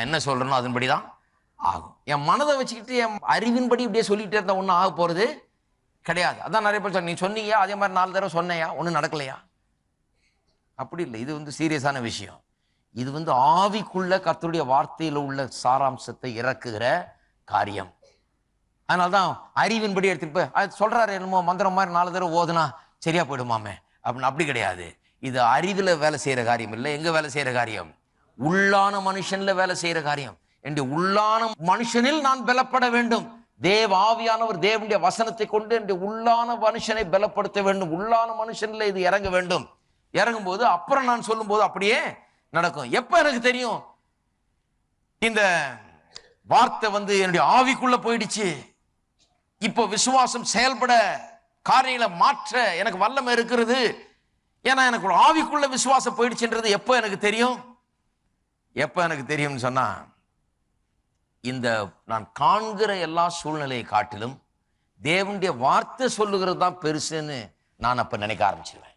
நான் என்ன சொல்றேனோ அதன்படி தான் ஆகும். என் மனதை வச்சுக்கிட்டு என் அறிவின்படி இப்படியே சொல்லிட்டே இருந்தா ஒன்றும் ஆக போறது கிடையாது. அதான் நிறைய பேர் நீ சொன்னீங்க, அதே மாதிரி 4 தடவை சொன்னையா, ஒன்றும் நடக்கலையா? அப்படி இல்லை. இது சீரியஸான விஷயம். இது ஆவிக்குள்ள கர்த்தருடைய வார்த்தையில உள்ள சாராம்சத்தை இறக்குகிற காரியம். அதனால்தான் அறிவின்படி எடுத்துட்டு போய் அது சொல்றாரு, என்னமோ மந்திரம் மாதிரி 4 தடவை ஓதுனா சரியா போயிடுமாமே அப்படின்னு. அப்படி கிடையாது. இது அறிவுல வேலை செய்யற காரியம் இல்லை. எங்க வேலை செய்யற காரியம்? உள்ளான மனுஷன்ல வேலை செய்யற காரியம். என்னுடைய உள்ளான மனுஷனில் நான் பலப்பட வேண்டும். தேவ ஆவியானவர் தேவனுடைய வசனத்தை கொண்டு என்னுடைய உள்ளான மனுஷனை பலப்படுத்த வேண்டும். உள்ளான மனுஷன்ல இது இறங்க வேண்டும். இறங்கும் போது அப்புறம் நான் சொல்லும் போது அப்படியே நடக்கும். எப்ப எனக்கு தெரியும் இந்த வார்த்தை என்னுடைய ஆவிக்குள்ள போயிடுச்சு, இப்போ விசுவாசம் செயல்பட காரியங்களை மாற்ற எனக்கு வல்லமை இருக்கிறது, ஏன்னா எனக்கு ஒரு ஆவிக்குள்ள விசுவாசம் போயிடுச்சுன்றது எப்போ எனக்கு தெரியும்? எப்போ எனக்கு தெரியும்னு சொன்னா, இந்த நான் காண்கிற எல்லா சூழ்நிலையை காட்டிலும் தேவனுடைய வார்த்தை சொல்லுகிறது தான் பெருசுன்னு நான் அப்ப நினைக்க ஆரம்பிச்சிருவேன்.